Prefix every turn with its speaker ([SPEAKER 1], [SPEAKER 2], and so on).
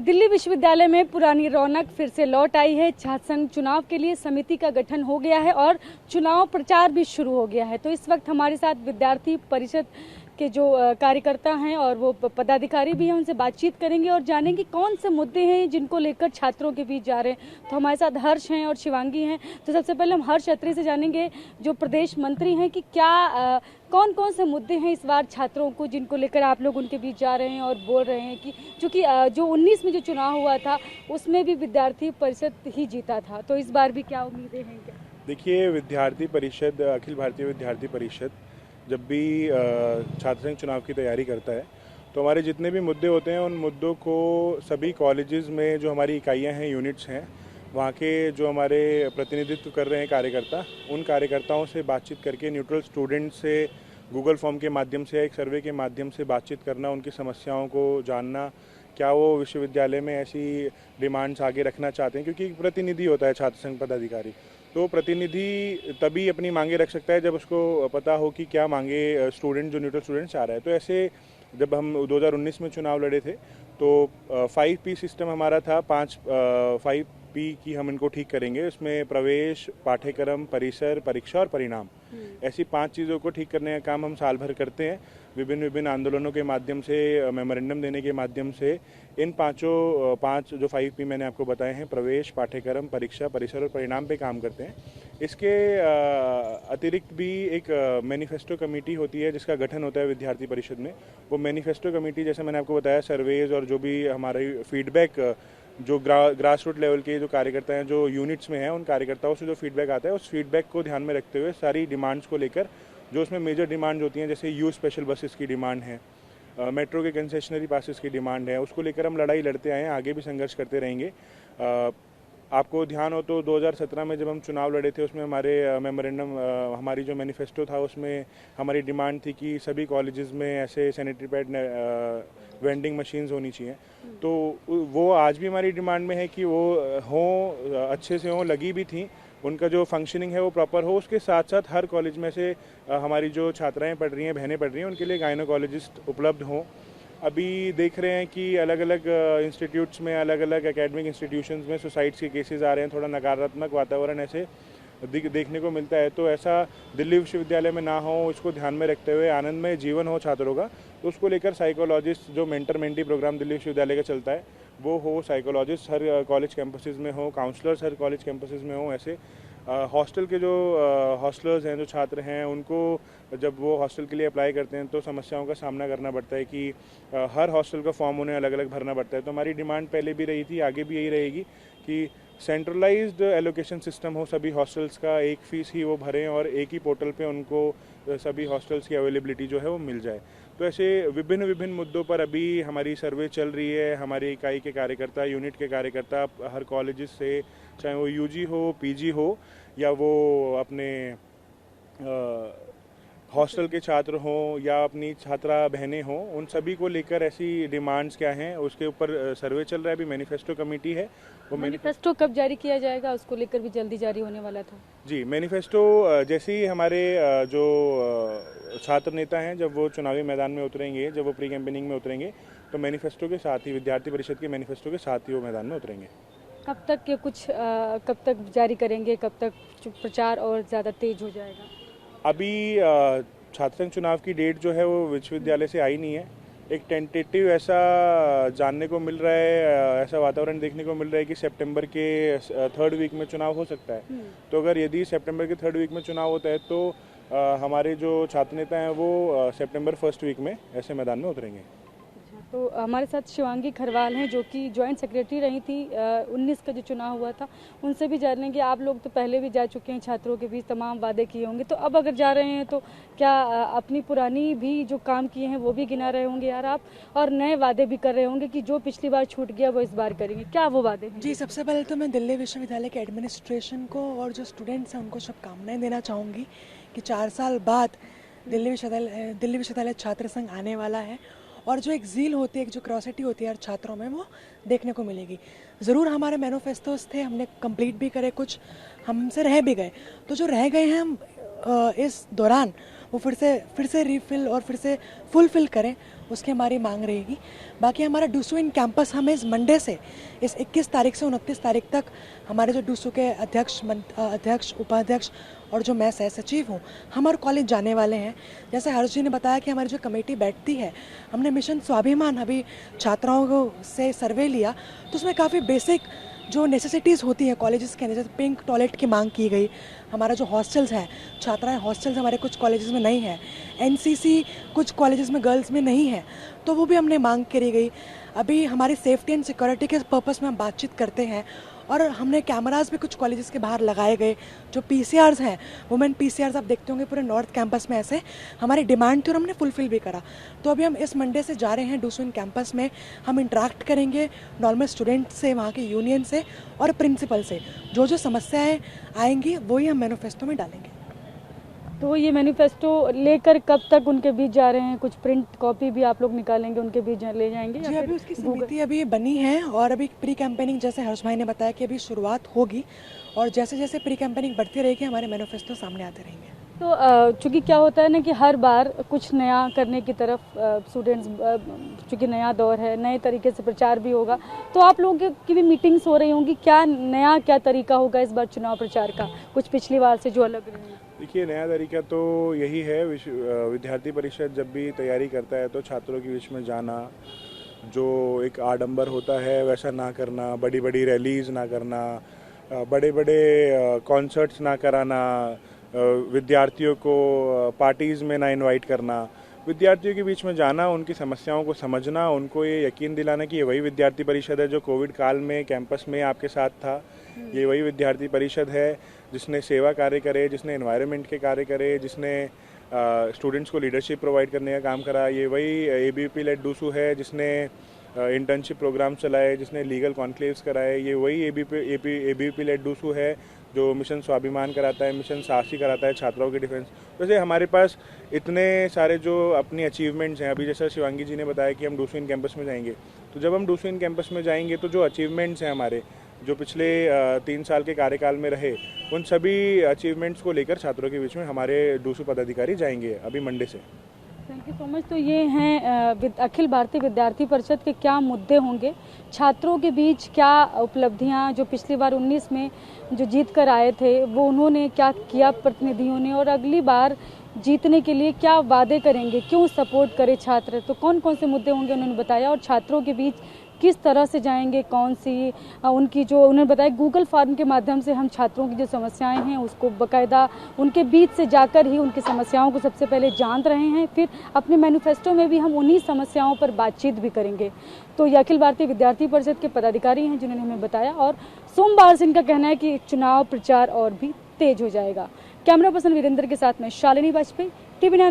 [SPEAKER 1] दिल्ली विश्वविद्यालय में पुरानी रौनक फिर से लौट आई है। छात्र संघ चुनाव के लिए समिति का गठन हो गया है और चुनाव प्रचार भी शुरू हो गया है। तो इस वक्त हमारे साथ विद्यार्थी परिषद के जो कार्यकर्ता हैं और वो पदाधिकारी भी हैं, उनसे बातचीत करेंगे और जानेंगे कौन से मुद्दे हैं जिनको लेकर छात्रों के बीच जा रहे हैं। तो हमारे साथ हर्ष हैं और शिवांगी हैं। तो सबसे पहले हम हर्ष अत्री से जानेंगे, जो प्रदेश मंत्री हैं, कि क्या कौन कौन से मुद्दे हैं इस बार छात्रों को जिनको लेकर आप लोग उनके बीच जा रहे हैं और बोल रहे हैं कि चूँकि जो 19 में जो चुनाव हुआ था उसमें भी विद्यार्थी परिषद ही जीता था, तो इस बार भी क्या उम्मीदें हैं? क्या
[SPEAKER 2] देखिए, विद्यार्थी परिषद, अखिल भारतीय विद्यार्थी परिषद जब भी छात्र संघ चुनाव की तैयारी करता है तो हमारे जितने भी मुद्दे होते हैं उन मुद्दों को सभी कॉलेजेस में जो हमारी इकाइयां हैं, यूनिट्स हैं, वहाँ के जो हमारे प्रतिनिधित्व कर रहे हैं कार्यकर्ता, उन कार्यकर्ताओं से बातचीत करके, न्यूट्रल स्टूडेंट से गूगल फॉर्म के माध्यम से, एक सर्वे के माध्यम से बातचीत करना, उनकी समस्याओं को जानना, क्या वो विश्वविद्यालय में ऐसी डिमांड्स आगे रखना चाहते हैं, क्योंकि एक प्रतिनिधि होता है छात्र संघ पदाधिकारी। तो प्रतिनिधि तभी अपनी मांगे रख सकता है जब उसको पता हो कि क्या मांगे स्टूडेंट, जो न्यूट्रल स्टूडेंट चाह रहा है। तो ऐसे जब हम 2019 में चुनाव लड़े थे तो 5P सिस्टम हमारा था, 5P की हम इनको ठीक करेंगे। उसमें प्रवेश, पाठ्यक्रम, परिसर, परीक्षा और परिणाम, ऐसी 5 चीज़ों को ठीक करने का काम हम साल भर करते हैं। विभिन्न आंदोलनों के माध्यम से, मेमोरेंडम देने के माध्यम से इन 5 जो 5P मैंने आपको बताए हैं, प्रवेश, पाठ्यक्रम, परीक्षा, परिसर और परिणाम पे काम करते हैं। इसके अतिरिक्त भी एक मैनिफेस्टो कमेटी होती है जिसका गठन होता है विद्यार्थी परिषद में। वो मैनिफेस्टो कमेटी, जैसे मैंने आपको बताया, सर्वेज और जो भी हमारी फीडबैक, जो ग्रास रूट लेवल के जो कार्यकर्ता हैं, जो यूनिट्स में हैं, उन कार्यकर्ताओं से जो फीडबैक आता है, उस फीडबैक को ध्यान में रखते हुए सारी डिमांड्स को लेकर, जो उसमें मेजर डिमांड्स होती हैं, जैसे यू स्पेशल बसेस की डिमांड है, मेट्रो के कंसेशनरी पासेस की डिमांड है, उसको लेकर हम लड़ाई लड़ते आए हैं, आगे भी संघर्ष करते रहेंगे। आपको ध्यान हो तो 2017 में जब हम चुनाव लड़े थे, उसमें हमारे मेमोरेंडम, हमारी जो मैनिफेस्टो था, उसमें हमारी डिमांड थी कि सभी कॉलेजेस में ऐसे सैनिटरी पैड वेंडिंग मशीन्स होनी चाहिए। तो वो आज भी हमारी डिमांड में है कि वो हों, अच्छे से हों, लगी भी थी, उनका जो फंक्शनिंग है वो प्रॉपर हो। उसके साथ साथ हर कॉलेज में से हमारी जो छात्राएं पढ़ रही हैं, बहनें पढ़ रही हैं, उनके लिए गायनोकोलॉजिस्ट उपलब्ध हों। अभी देख रहे हैं कि अलग अलग इंस्टीट्यूट्स में, अलग अलग एकेडमिक इंस्टीट्यूशंस में सुसाइड्स के केसेस आ रहे हैं, थोड़ा नकारात्मक वातावरण ऐसे देखने को मिलता है। तो ऐसा दिल्ली विश्वविद्यालय में ना हो, इसको ध्यान में रखते हुए आनंदमय जीवन हो छात्रों का, तो उसको लेकर साइकोलॉजिस्ट, जो मेंटर मेंटी प्रोग्राम दिल्ली विश्वविद्यालय का चलता है, वो हो। साइकोलॉजिस्ट हर कॉलेज कैंपसेस में हो, काउंसलर्स हर कॉलेज कैंपसेस में हो। ऐसे हॉस्टल के जो हॉस्टलर्स हैं, जो छात्र हैं, उनको जब वो हॉस्टल के लिए अप्लाई करते हैं तो समस्याओं का सामना करना पड़ता है कि हर हॉस्टल का फॉर्म उन्हें अलग अलग भरना पड़ता है। तो हमारी डिमांड पहले भी रही थी, आगे भी यही रहेगी कि सेंट्रलाइज्ड एलोकेशन सिस्टम हो सभी हॉस्टल्स का, एक फ़ीस ही वो भरें और एक ही पोर्टल पे उनको सभी हॉस्टल्स की अवेलेबिलिटी जो है वो मिल जाए। तो ऐसे विभिन्न मुद्दों पर अभी हमारी सर्वे चल रही है। हमारी इकाई के कार्यकर्ता, यूनिट के कार्यकर्ता हर कॉलेजेस से, चाहे वो यूजी हो, पीजी हो, या वो अपने हॉस्टल के छात्र हों या अपनी छात्रा बहनें हों, उन सभी को लेकर ऐसी डिमांड्स क्या हैं उसके ऊपर सर्वे चल रहा है। अभी मैनिफेस्टो कमेटी है, वो
[SPEAKER 1] मैनिफेस्टो कब जारी किया जाएगा? उसको लेकर भी जल्दी जारी होने वाला था
[SPEAKER 2] जी। मैनिफेस्टो जैसे ही हमारे जो छात्र नेता हैं, जब वो चुनावी मैदान में उतरेंगे, जब वो प्री कैंपेनिंग में उतरेंगे, तो मैनिफेस्टो के साथ ही, विद्यार्थी परिषद के मैनिफेस्टो के साथ ही वो मैदान में उतरेंगे।
[SPEAKER 1] कब तक ये कुछ कब तक जारी करेंगे? कब तक प्रचार और ज़्यादा तेज हो जाएगा?
[SPEAKER 2] अभी छात्र संघ चुनाव की डेट जो है वो विश्वविद्यालय से आई नहीं है। एक टेंटेटिव ऐसा जानने को मिल रहा है, ऐसा वातावरण देखने को मिल रहा है कि सितंबर के 3rd वीक में चुनाव हो सकता है। तो अगर यदि सितंबर के 3rd वीक में चुनाव होता है तो हमारे जो छात्र नेता हैं वो सितंबर 1st वीक में ऐसे मैदान में उतरेंगे।
[SPEAKER 1] तो हमारे साथ शिवांगी खरवाल हैं, जो कि जॉइंट सेक्रेटरी रही थी 19 का जो चुनाव हुआ था। उनसे भी जानेंगे, आप लोग तो पहले भी जा चुके हैं, छात्रों के बीच तमाम वादे किए होंगे, तो अब अगर जा रहे हैं तो क्या अपनी पुरानी भी जो काम किए हैं वो भी गिना रहे होंगे यार आप, और नए वादे भी कर रहे होंगे कि जो पिछली बार छूट गया वो इस बार करेंगे? क्या वो वादे हैं?
[SPEAKER 3] जी, सबसे पहले तो मैं दिल्ली विश्वविद्यालय के एडमिनिस्ट्रेशन को और जो स्टूडेंट्स हैं उनको शुभकामनाएं देना चाहूँगी कि 4 साल बाद दिल्ली विश्वविद्यालय छात्र संघ आने वाला है, और जो एक ज़ील होती है, एक जो क्रॉसिटी होती है हर छात्रों में, वो देखने को मिलेगी। ज़रूर हमारे मैनिफेस्टोस थे, हमने कंप्लीट भी करे, कुछ हमसे रह भी गए, तो जो रह गए हैं हम इस दौरान वो फिर से रीफिल और फिर से फुलफिल करें उसकी हमारी मांग रहेगी। बाकी हमारा डूसू इन कैंपस हमें इस मंडे से इस 21 तारीख से 29 तारीख तक हमारे जो डूसू के अध्यक्ष उपाध्यक्ष और जो मैं सह सचिव हूँ, हम और कॉलेज जाने वाले हैं। जैसे हर्ष जी ने बताया कि हमारी जो कमेटी बैठती है, हमने मिशन स्वाभिमान अभी छात्राओं को से सर्वे लिया, तो उसमें काफ़ी बेसिक जो नेसेसिटीज़ होती हैं कॉलेजेस के अंदर, जैसे पिंक टॉयलेट की मांग की गई। हमारा जो हॉस्टल्स हैं, छात्राएं हॉस्टल्स हमारे कुछ कॉलेजेस में नहीं है, एनसीसी कुछ कॉलेजेस में गर्ल्स में नहीं है, तो वो भी हमने मांग करी गई। अभी हमारी सेफ्टी एंड सिक्योरिटी के पर्पस में हम बातचीत करते हैं और हमने कैमरास भी कुछ कॉलेजेस के बाहर लगाए गए। जो पीसीआर्स हैं, वुमेन पीसीआर्स, आप देखते होंगे पूरे नॉर्थ कैंपस में ऐसे हमारी डिमांड थी और हमने फुलफिल भी करा। तो अभी हम इस मंडे से जा रहे हैं डूसू इन कैंपस में, हम इंटरेक्ट करेंगे नॉर्मल स्टूडेंट से, वहाँ के यूनियन से और प्रिंसिपल से। जो जो समस्याएँ आएंगी वही हम मैनिफेस्टो में डालेंगे।
[SPEAKER 1] तो ये मैनिफेस्टो लेकर कब तक उनके बीच जा रहे हैं? कुछ प्रिंट कॉपी भी आप लोग निकालेंगे, उनके बीच ले जाएंगे?
[SPEAKER 3] जी, अभी उसकी समिति अभी बनी है और अभी प्री कैंपेनिंग, जैसे हर्ष भाई ने बताया कि अभी शुरुआत होगी और जैसे जैसे प्री कैंपेनिंग बढ़ती रहेगी हमारे मैनिफेस्टो सामने आते रहेंगे।
[SPEAKER 1] तो चूँकि क्या होता है ना कि हर बार कुछ नया करने की तरफ स्टूडेंट्स, चूँकि नया दौर है, नए तरीके से प्रचार भी होगा, तो आप लोगों की भी मीटिंग्स हो रही होंगी, क्या तरीका होगा इस बार चुनाव प्रचार का, कुछ पिछली बार से जो अलग रही है?
[SPEAKER 2] देखिए, नया तरीका तो यही है, विद्यार्थी परिषद जब भी तैयारी करता है तो छात्रों के बीच में जाना, जो एक आडंबर होता है वैसा ना करना, बड़ी बड़ी रैलीज ना करना, बड़े बड़े कॉन्सर्ट्स ना कराना, विद्यार्थियों को पार्टीज़ में ना इनवाइट करना, विद्यार्थियों के बीच में जाना, उनकी समस्याओं को समझना, उनको ये यकीन दिलाना कि ये वही विद्यार्थी परिषद है जो कोविड काल में कैंपस में आपके साथ था। ये वही विद्यार्थी परिषद है जिसने सेवा कार्य करे, जिसने एनवायरनमेंट के कार्य करे, जिसने स्टूडेंट्स को लीडरशिप प्रोवाइड करने का काम करा। ये वही एबीवीपी लेड डूसू है जिसने इंटर्नशिप प्रोग्राम चलाए, जिसने लीगल कॉन्क्लेव्स कराए। ये वही एबीवीपी लेड डूसू है जो मिशन स्वाभिमान कराता है, मिशन साहसी कराता है छात्राओं की डिफेंस। वैसे हमारे पास इतने सारे जो अपनी अचीवमेंट्स हैं, अभी जैसा शिवांगी जी ने बताया कि हम डूसू इन कैंपस में जाएंगे, तो जब हम डूसू इन कैंपस में जाएंगे तो जो अचीवमेंट्स हैं हमारे, जो पिछले 3 साल के कार्यकाल में रहे, उन सभी अचीवमेंट्स को लेकर छात्रों के बीच में हमारे डूसू पदाधिकारी जाएंगे अभी मंडे से।
[SPEAKER 1] Thank you so much. तो ये हैं अखिल भारतीय विद्यार्थी परिषद के क्या मुद्दे होंगे, छात्रों के बीच क्या उपलब्धियां, जो पिछली बार 19 में जो जीत कर आए थे वो उन्होंने क्या किया प्रतिनिधियों ने, और अगली बार जीतने के लिए क्या वादे करेंगे, क्यों सपोर्ट करे छात्र, तो कौन कौन से मुद्दे होंगे उन्होंने बताया, और छात्रों के बीच किस तरह से जाएंगे, कौन सी उनकी जो उन्होंने बताया गूगल फॉर्म के माध्यम से हम छात्रों की जो समस्याएं हैं उसको बाकायदा उनके बीच से जाकर ही उनकी समस्याओं को सबसे पहले जान रहे हैं, फिर अपने मैनिफेस्टो में भी हम उन्हीं समस्याओं पर बातचीत भी करेंगे। तो ये अखिल भारतीय विद्यार्थी परिषद के पदाधिकारी हैं जिन्होंने हमें बताया, और सोमवार से इनका कहना है कि चुनाव प्रचार और भी तेज हो जाएगा। कैमरा पर्सन वीरेंद्र के साथ में शालिनी वाजपेयी, TV9।